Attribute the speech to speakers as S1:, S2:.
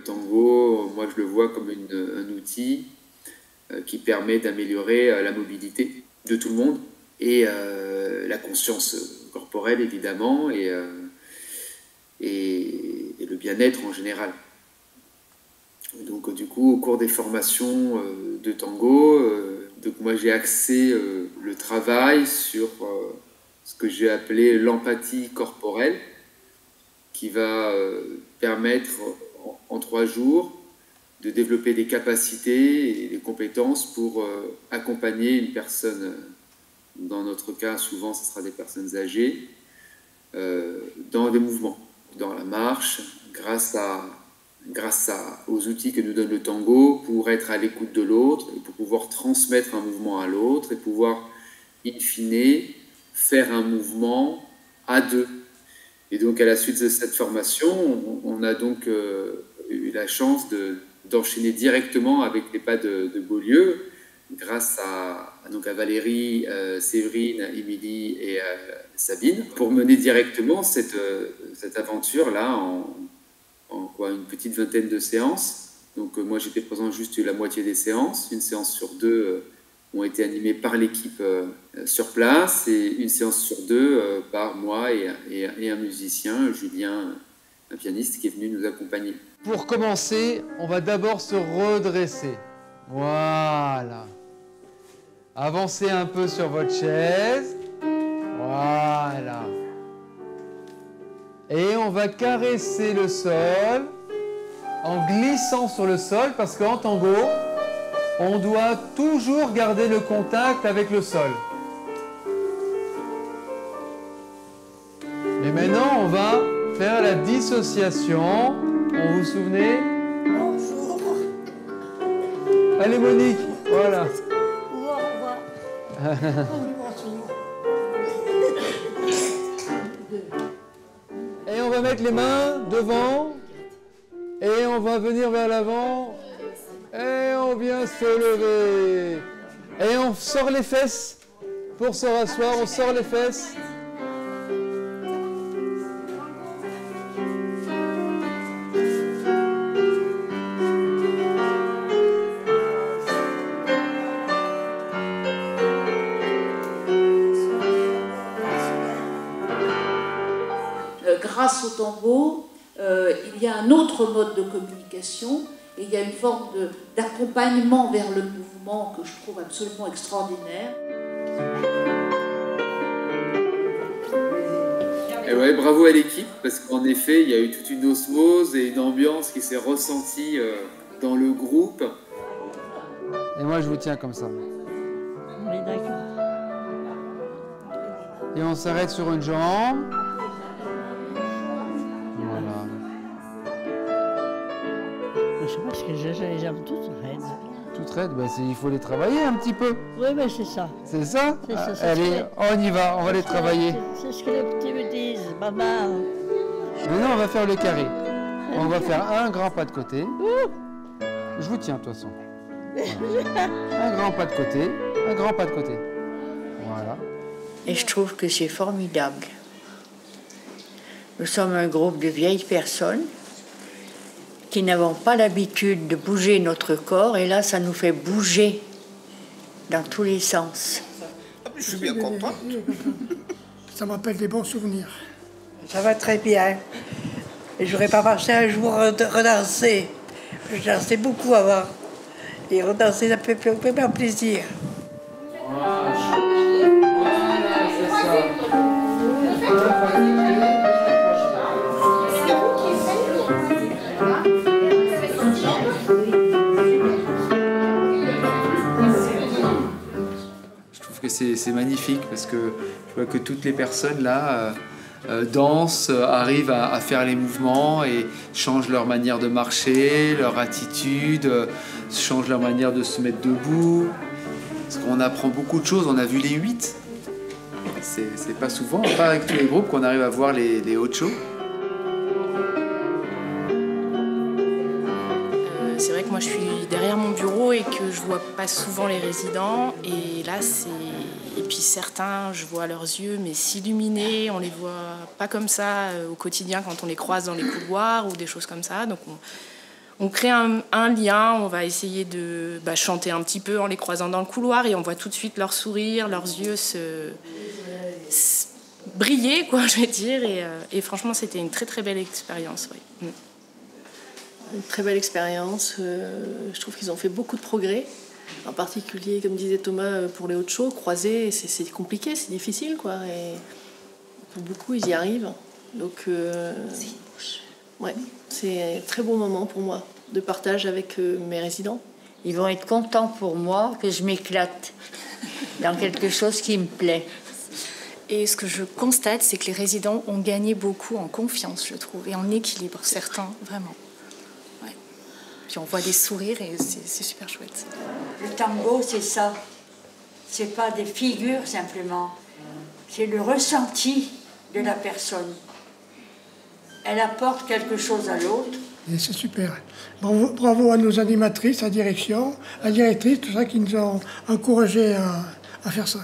S1: tango, moi je le vois comme un outil qui permet d'améliorer la mobilité de tout le monde et la conscience corporelle évidemment et le bien-être en général. Donc du coup, au cours des formations de tango, donc moi j'ai axé le travail sur ce que j'ai appelé l'empathie corporelle, qui va permettre en 3 jours de développer des capacités et des compétences pour accompagner une personne, dans notre cas souvent ce sera des personnes âgées, dans des mouvements, dans la marche, grâce aux outils que nous donne le tango pour être à l'écoute de l'autre et pour pouvoir transmettre un mouvement à l'autre et pouvoir, in fine, faire un mouvement à deux. Et donc, à la suite de cette formation, on a donc eu la chance d'enchaîner directement avec les pas de Beaulieu, grâce à Valérie, Séverine, Émilie et Sabine, pour mener directement cette aventure-là en une petite vingtaine de séances. Donc moi j'étais présent juste la moitié des séances, une séance sur 2 ont été animées par l'équipe sur place et une séance sur 2 par moi et un musicien, Julien, un pianiste qui est venu nous accompagner.
S2: Pour commencer, on va d'abord se redresser. Voilà. Avancez un peu sur votre chaise. Voilà. Et on va caresser le sol en glissant sur le sol parce qu'en tango, on doit toujours garder le contact avec le sol. Et maintenant, on va faire la dissociation. Vous vous souvenez?
S3: Bonjour.
S2: Allez Monique, voilà.
S3: Au revoir.
S2: Et on va mettre les mains devant. Et on va venir vers l'avant. Et on vient se lever. Et on sort les fesses. Pour se rasseoir, on sort les fesses.
S4: Grâce au tango, il y a un autre mode de communication et il y a une forme d'accompagnement vers le mouvement que je trouve absolument extraordinaire.
S1: Et ouais, bravo à l'équipe, parce qu'en effet, il y a eu toute une osmose et une ambiance qui s'est ressentie dans le groupe.
S2: Et moi, je vous tiens comme ça.
S3: Oui, d'accord.
S2: Et on s'arrête sur une jambe.
S3: Je sais pas parce que j'ai les jambes toutes raides.
S2: Toutes raides, ben il faut les travailler un petit peu.
S3: Oui, mais c'est ça.
S2: C'est ça?
S3: C'est ça, c'est
S2: Allez, on y va, on va les travailler.
S3: C'est ce que les petits me disent, maman.
S2: Maintenant, on va faire le carré. On va faire un grand pas de côté. Je vous tiens, de toute façon. Voilà. Un grand pas de côté, un grand pas de côté. Voilà.
S5: Et je trouve que c'est formidable. Nous sommes un groupe de vieilles personnes qui n'avons pas l'habitude de bouger notre corps, et là, ça nous fait bouger dans tous les sens.
S6: Je suis bien contente.
S7: Ça m'appelle des bons souvenirs.
S8: Ça va très bien. Et je n'aurais pas marché un jour redanser. Je dansais beaucoup avant. Et redanser, ça fait vraiment plaisir.
S2: Voilà, c'est ça. C'est magnifique parce que je vois que toutes les personnes là dansent, arrivent à faire les mouvements et changent leur manière de marcher, leur attitude, changent leur manière de se mettre debout. Parce qu'on apprend beaucoup de choses, on a vu les 8. C'est pas souvent, pas avec tous les groupes, qu'on arrive à voir les Ocho.
S9: C'est vrai que moi je suis derrière mon bureau et que je vois pas souvent les résidents, et là et puis certains, je vois leurs yeux mais s'illuminer, on les voit pas comme ça au quotidien quand on les croise dans les couloirs ou des choses comme ça, donc On crée un lien, on va essayer de chanter un petit peu en les croisant dans le couloir et on voit tout de suite leur sourire, leurs yeux briller, quoi, je vais dire. Et franchement, c'était une très très belle expérience. Oui.
S10: Une très belle expérience. Je trouve qu'ils ont fait beaucoup de progrès. En particulier, comme disait Thomas, pour les hauts de chaux, croiser, c'est compliqué, c'est difficile, quoi. Et pour beaucoup, ils y arrivent. Donc, ouais, c'est un très bon moment pour moi de partage avec mes résidents.
S5: Ils vont être contents pour moi que je m'éclate dans quelque chose qui me plaît.
S11: Et ce que je constate, c'est que les résidents ont gagné beaucoup en confiance, je trouve, et en équilibre, certains, vraiment. Ouais. Puis on voit des sourires et c'est super chouette.
S5: Le tango, c'est ça. C'est pas des figures simplement. C'est le ressenti de la personne. Elle apporte quelque chose à l'autre.
S7: Et c'est super. Bravo à nos animatrices, à la direction, à la directrice, tout ça qui nous ont encouragés à faire ça.